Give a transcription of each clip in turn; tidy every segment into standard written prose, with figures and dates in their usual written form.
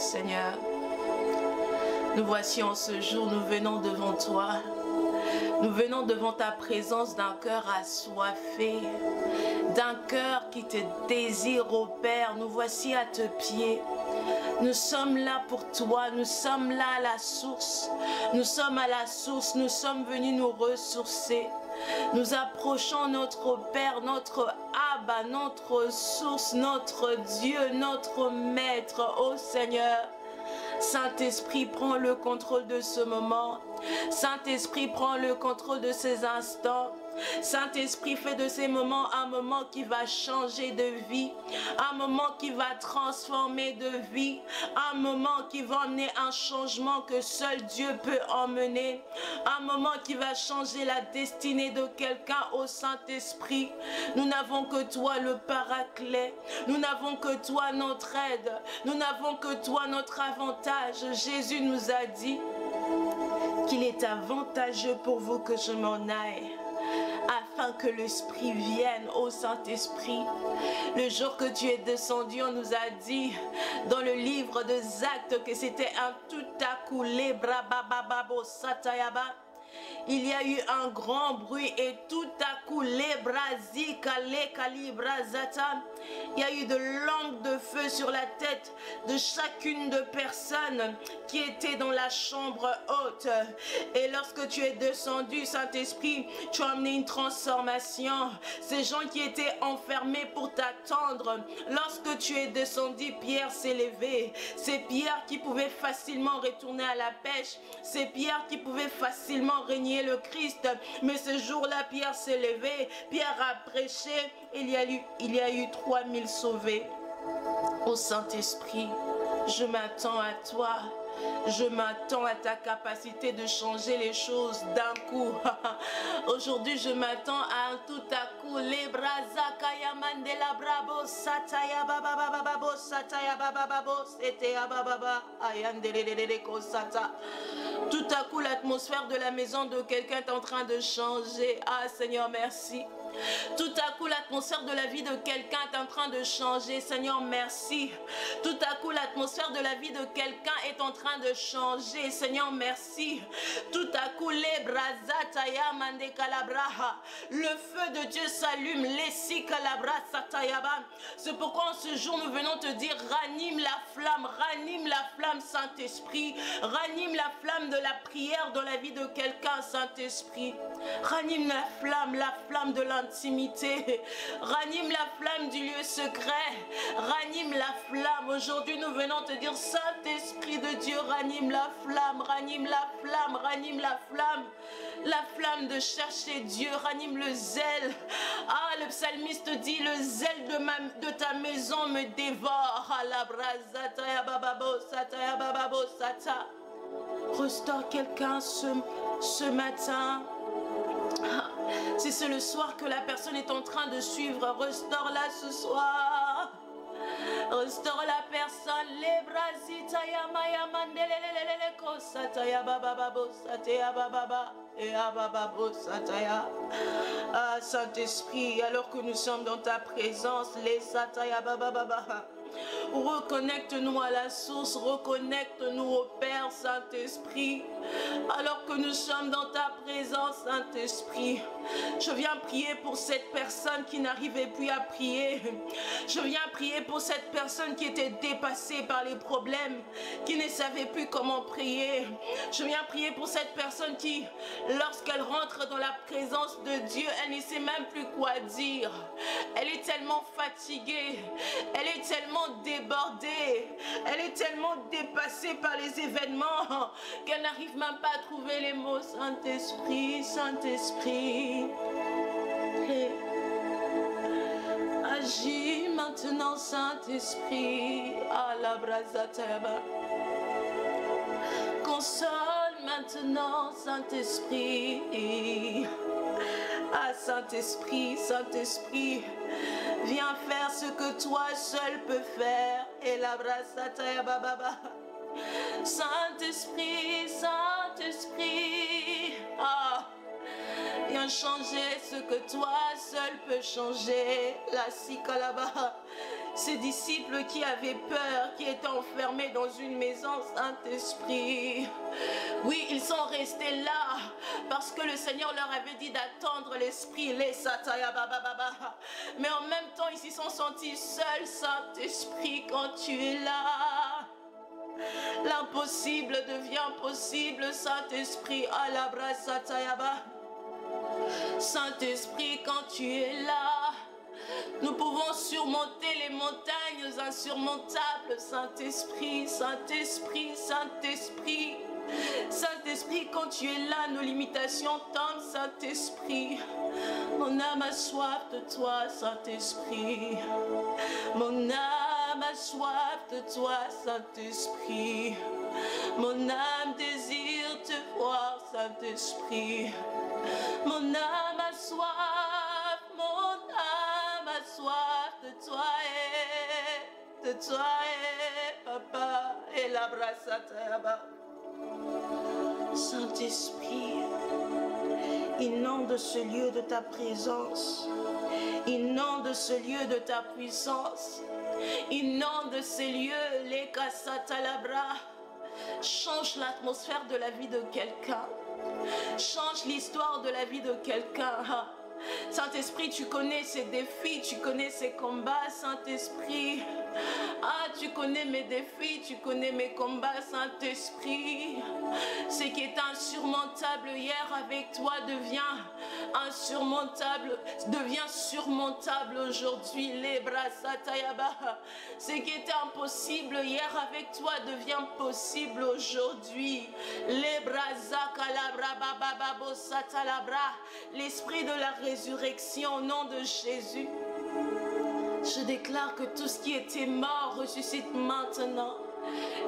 Seigneur. Nous voici en ce jour, nous venons devant toi. Nous venons devant ta présence d'un cœur assoiffé, d'un cœur qui te désire, ô Père. Nous voici à tes pieds. Nous sommes là pour toi, nous sommes là à la source. Nous sommes à la source, nous sommes venus nous ressourcer. Nous approchons notre Père, notre Abba, notre source, notre Dieu, notre Maître, ô Seigneur. Saint-Esprit, prends le contrôle de ce moment. Saint-Esprit, prends le contrôle de ces instants. Saint-Esprit, fais de ces moments un moment qui va changer de vie, un moment qui va transformer de vie, un moment qui va emmener un changement que seul Dieu peut emmener, un moment qui va changer la destinée de quelqu'un au Saint-Esprit. Nous n'avons que toi le Paraclet, nous n'avons que toi notre aide, nous n'avons que toi notre avantage. Jésus nous a dit qu'il est avantageux pour vous que je m'en aille, afin que l'Esprit vienne, au Saint-Esprit. Le jour que tu es descendu, on nous a dit dans le livre des Actes que c'était un tout à coup, il y a eu un grand bruit et tout à coup, il y a eu de langues de feu sur la tête de chacune de personnes qui étaient dans la chambre haute. Et lorsque tu es descendu, Saint-Esprit, tu as amené une transformation. Ces gens qui étaient enfermés pour t'attendre, lorsque tu es descendu, Pierre s'est levé. C'est Pierre qui pouvait facilement retourner à la pêche. C'est Pierre qui pouvait facilement régner le Christ. Mais ce jour-là, Pierre s'est levé. Pierre a prêché. Il y a eu 3000 sauvés. Ô Saint-Esprit, je m'attends à toi. Je m'attends à ta capacité de changer les choses d'un coup. Aujourd'hui, je m'attends à un tout à coup. Les brazakaya mandela brabo sataya baba baba sataya baba baba c'était ababa ayandele kosata. Tout à coup, l'atmosphère de la maison de quelqu'un est en train de changer. Ah Seigneur, merci. Tout à coup, l'atmosphère de la vie de quelqu'un est en train de changer. Seigneur, merci. Tout à coup, l'atmosphère de la vie de quelqu'un est en train de changer. Seigneur, merci. Tout à coup, les brazataya mande kalabraha. Le feu de Dieu s'allume. Lessi kalabra satayaba. C'est pourquoi en ce jour, nous venons te dire, ranime la flamme, Saint-Esprit. Ranime la flamme de la prière dans la vie de quelqu'un, Saint-Esprit. Ranime la flamme de l'intimité. Ranime la flamme du lieu secret. Ranime la flamme. Aujourd'hui, nous venons te dire, Saint-Esprit de Dieu, ranime la flamme, ranime la flamme, ranime la flamme. La flamme de chercher Dieu, ranime le zèle. Ah, le psalmiste dit, le zèle de ta maison me dévore. Ah, la brazata ya bababo sata ya bababo sata. Restaure quelqu'un ce matin. Si c'est le soir que la personne est en train de suivre, restaure-la ce soir. Restaure la personne. Les brasita ya maya mandelelelele kosata ya bababo sata ya bababa et ya bababo sata ya. Ah Saint-Esprit, alors que nous sommes dans ta présence, les sata ya bababa. Reconnecte-nous à la source, reconnecte-nous au Père Saint-Esprit. Alors que nous sommes dans ta présence, Saint-Esprit, je viens prier pour cette personne qui n'arrivait plus à prier. Je viens prier pour cette personne qui était dépassée par les problèmes, qui ne savait plus comment prier. Je viens prier pour cette personne qui, lorsqu'elle rentre dans la présence de Dieu, elle ne sait même plus quoi dire. Elle est tellement fatiguée, elle est tellement débordée, elle est tellement dépassée par les événements qu'elle n'arrive même pas à trouver les mots. Saint-Esprit, Saint-Esprit, agis maintenant, Saint-Esprit. À la brazataba, console maintenant, Saint-Esprit. Ah Saint-Esprit, Saint-Esprit, viens faire ce que toi seul peux faire. Et la brassata bababa. Saint-Esprit, Saint-Esprit, ah, viens changer ce que toi seul peux changer. La sikalaba, Ces disciples qui avaient peur, qui étaient enfermés dans une maison, Saint-Esprit. Oui, ils sont restés là parce que le Seigneur leur avait dit d'attendre l'Esprit, les sataya baba. Mais en même temps, ils s'y sont sentis seuls, Saint-Esprit, quand tu es là. L'impossible devient possible, Saint-Esprit, alabra satayaba. Saint-Esprit, quand tu es là, nous pouvons surmonter les montagnes insurmontables, Saint-Esprit, Saint-Esprit, Saint-Esprit. Saint-Esprit, quand tu es là, nos limitations tombent, Saint-Esprit. Mon âme a soif de toi, Saint-Esprit. Mon âme a soif de toi, Saint-Esprit. Mon âme désire te voir, Saint-Esprit. Mon âme a soif, mon âme a soif de toi, Papa, et la brassata. Saint-Esprit, inonde ce lieu de ta présence, inonde ce lieu de ta puissance, inonde ces lieux, les kasatalabra. Change l'atmosphère de la vie de quelqu'un, change l'histoire de la vie de quelqu'un. Saint-Esprit, tu connais ses défis, tu connais ses combats, Saint-Esprit. Ah, tu connais mes défis, tu connais mes combats, Saint-Esprit. Ce qui est insurmontable hier avec toi devient insurmontable, devient surmontable aujourd'hui. Les bras satayaba. Ce qui était impossible hier avec toi devient possible aujourd'hui. Les bras zakalabra bababo satalabra. L'esprit de la résurrection au nom de Jésus. Je déclare que tout ce qui était mort ressuscite maintenant.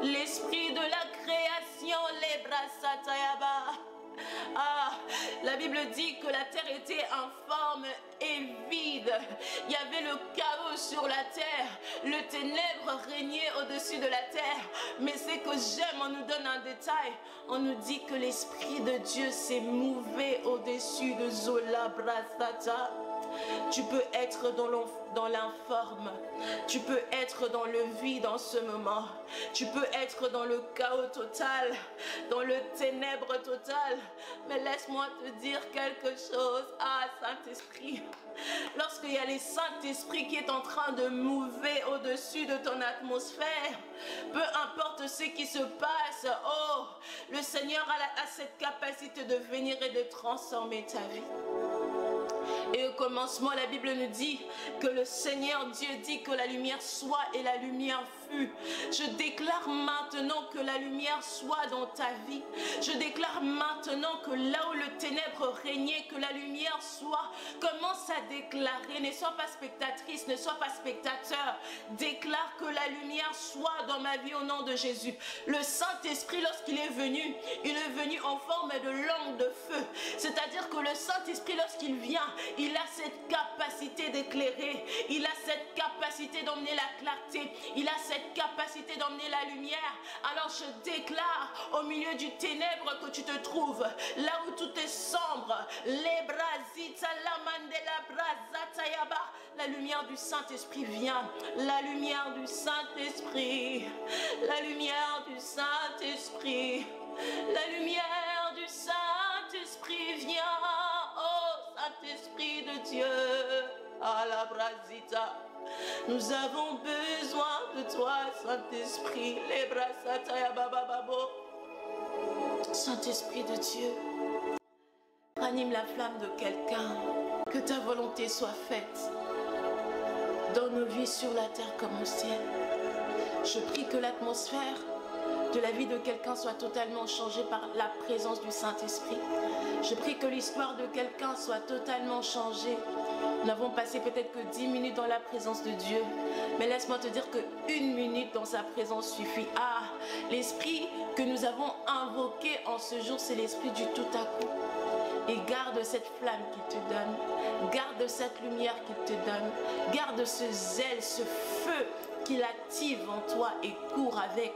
L'esprit de la création, les bras satayaba. Ah, la Bible dit que la terre était informe et vide. Il y avait le chaos sur la terre. Le ténèbre régnait au-dessus de la terre. Mais ce que j'aime, on nous donne un détail. On nous dit que l'Esprit de Dieu s'est mouvé au-dessus de Zola Brasata. Tu peux être dans l'informe. Tu peux être dans le vide en ce moment. Tu peux être dans le chaos total, dans le ténèbre total. Mais laisse-moi te dire quelque chose. Ah, Saint-Esprit. Lorsqu'il y a le Saint-Esprit qui est en train de mouver au-dessus de ton atmosphère, peu importe ce qui se passe, oh, le Seigneur a cette capacité de venir et de transformer ta vie. Et au commencement, la Bible nous dit que le Seigneur Dieu dit que la lumière soit et la lumière fut. Je déclare maintenant que la lumière soit dans ta vie. Je déclare maintenant que là où le ténèbre régnait, que la lumière soit. Commence à déclarer, ne sois pas spectatrice, ne sois pas spectateur. Déclare que la lumière soit dans ma vie au nom de Jésus. Le Saint-Esprit, lorsqu'il est venu, il est venu en forme de langue de feu. C'est-à-dire que le Saint-Esprit, lorsqu'il vient, il a cette capacité d'éclairer, il a cette capacité d'emmener la clarté, il a cette capacité d'emmener la lumière. Alors je déclare au milieu du ténèbre que tu te trouves, là où tout est sombre, les brasita, la mandela brazatayaba, la lumière du Saint-Esprit vient, la lumière du Saint-Esprit, la lumière du Saint-Esprit, la lumière du Saint-Esprit vient. Oh Saint-Esprit de Dieu, à la brasita, nous avons besoin de toi, Saint-Esprit, les brasata ya bababo. Saint-Esprit de Dieu, ranime la flamme de quelqu'un, que ta volonté soit faite dans nos vies sur la terre comme au ciel. Je prie que l'atmosphère de la vie de quelqu'un soit totalement changée par la présence du Saint-Esprit. Je prie que l'histoire de quelqu'un soit totalement changée. Nous n'avons passé peut-être que 10 minutes dans la présence de Dieu, mais laisse-moi te dire que 1 minute dans sa présence suffit. Ah, l'esprit que nous avons invoqué en ce jour, c'est l'esprit du tout à coup. Et garde cette flamme qu'il te donne, garde cette lumière qu'il te donne, garde ce zèle, ce feu qu'il active en toi et cours avec.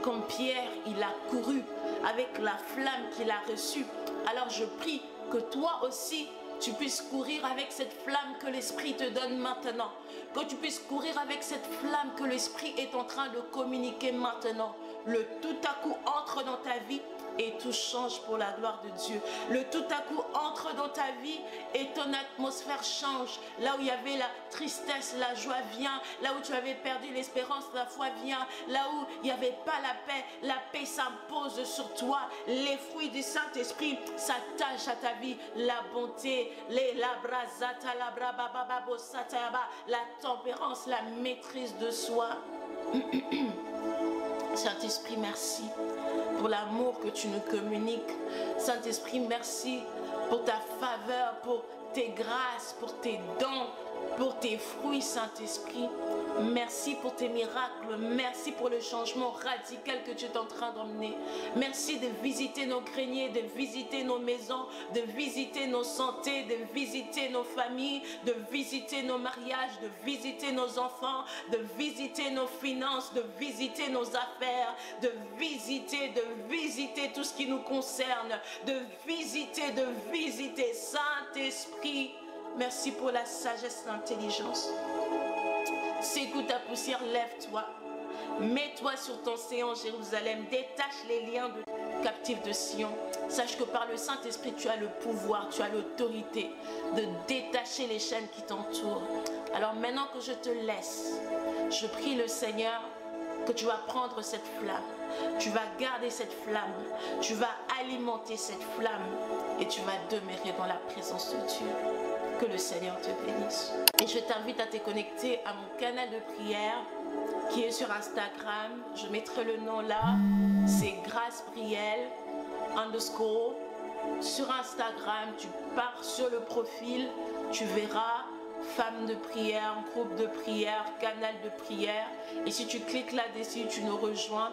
Comme Pierre, il a couru avec la flamme qu'il a reçue. Alors je prie que toi aussi, tu puisses courir avec cette flamme que l'Esprit te donne maintenant. que tu puisses courir avec cette flamme que l'Esprit est en train de communiquer maintenant. Le tout à coup entre dans ta vie et tout change pour la gloire de Dieu. Le tout à coup entre dans ta vie et ton atmosphère change. Là où il y avait la tristesse, la joie vient. Là où tu avais perdu l'espérance, la foi vient. Là où il n'y avait pas la paix s'impose sur toi. Les fruits du Saint-Esprit s'attachent à ta vie. La bonté, la tempérance, la maîtrise de soi. Saint-Esprit, merci pour l'amour que tu nous communiques. Saint-Esprit, merci pour ta faveur, pour tes grâces, pour tes dons, pour tes fruits, Saint-Esprit. Merci pour tes miracles. Merci pour le changement radical que tu es en train d'emmener. Merci de visiter nos greniers, de visiter nos maisons, de visiter nos santé, de visiter nos familles, de visiter nos mariages, de visiter nos enfants, de visiter nos finances, de visiter nos affaires, de visiter tout ce qui nous concerne, de visiter, Saint-Esprit. Merci pour la sagesse et l'intelligence. Secoue ta poussière, lève-toi. Mets-toi sur ton séant, Jérusalem. Détache les liens de captifs de Sion. Sache que par le Saint-Esprit, tu as le pouvoir, tu as l'autorité de détacher les chaînes qui t'entourent. Alors maintenant que je te laisse, je prie le Seigneur que tu vas prendre cette flamme. Tu vas garder cette flamme. Tu vas alimenter cette flamme. Et tu vas demeurer dans la présence de Dieu. Que le Seigneur te bénisse. Et je t'invite à te connecter à mon canal de prière qui est sur Instagram. Je mettrai le nom là. C'est Grâce Brielle _ sur Instagram. Tu pars sur le profil. Tu verras femme de prière, groupe de prière, canal de prière. Et si tu cliques là-dessus, tu nous rejoins.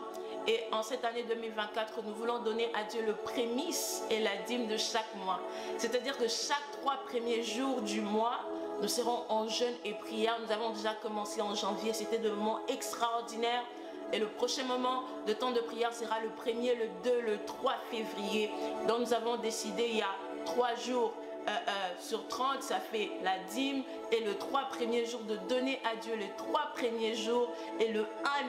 Et en cette année 2024, nous voulons donner à Dieu le prémice et la dîme de chaque mois. C'est-à-dire que chaque 3 premiers jours du mois, nous serons en jeûne et prière. Nous avons déjà commencé en janvier. C'était des moments extraordinaires. Et le prochain moment de temps de prière sera le 1er, le 2, le 3 février. Donc nous avons décidé il y a 3 jours sur 30, ça fait la dîme. Et le 3 premiers jours de donner à Dieu les 3 premiers jours et le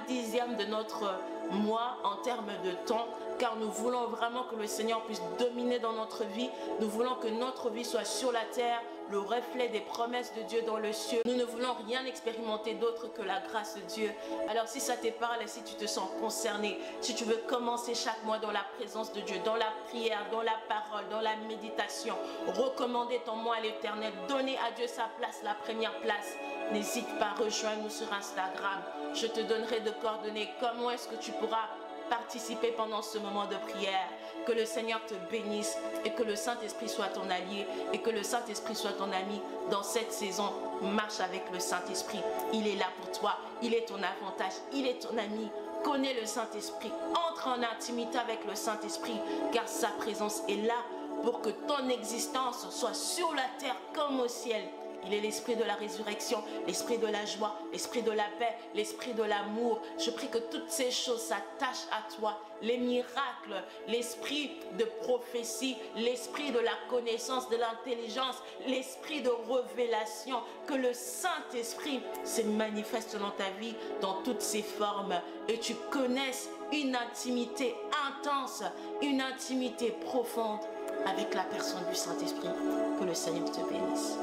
1/10 de notre mois en termes de temps, car nous voulons vraiment que le Seigneur puisse dominer dans notre vie. Nous voulons que notre vie soit sur la terre, le reflet des promesses de Dieu dans le ciel. Nous ne voulons rien expérimenter d'autre que la grâce de Dieu. Alors si ça te parle et si tu te sens concerné, si tu veux commencer chaque mois dans la présence de Dieu, dans la prière, dans la parole, dans la méditation, recommander ton mois à l'Éternel, donner à Dieu sa place, la première place, n'hésite pas, rejoins-nous sur Instagram. Je te donnerai de coordonnées. Comment est-ce que tu pourras participer pendant ce moment de prière? Que le Seigneur te bénisse et que le Saint-Esprit soit ton allié et que le Saint-Esprit soit ton ami dans cette saison. Marche avec le Saint-Esprit. Il est là pour toi. Il est ton avantage. Il est ton ami. Connais le Saint-Esprit. Entre en intimité avec le Saint-Esprit car sa présence est là pour que ton existence soit sur la terre comme au ciel. Il est l'esprit de la résurrection, l'esprit de la joie, l'esprit de la paix, l'esprit de l'amour. Je prie que toutes ces choses s'attachent à toi. Les miracles, l'esprit de prophétie, l'esprit de la connaissance, de l'intelligence, l'esprit de révélation. Que le Saint-Esprit se manifeste dans ta vie dans toutes ses formes. Et tu connaisses une intimité intense, une intimité profonde avec la personne du Saint-Esprit. Que le Seigneur te bénisse.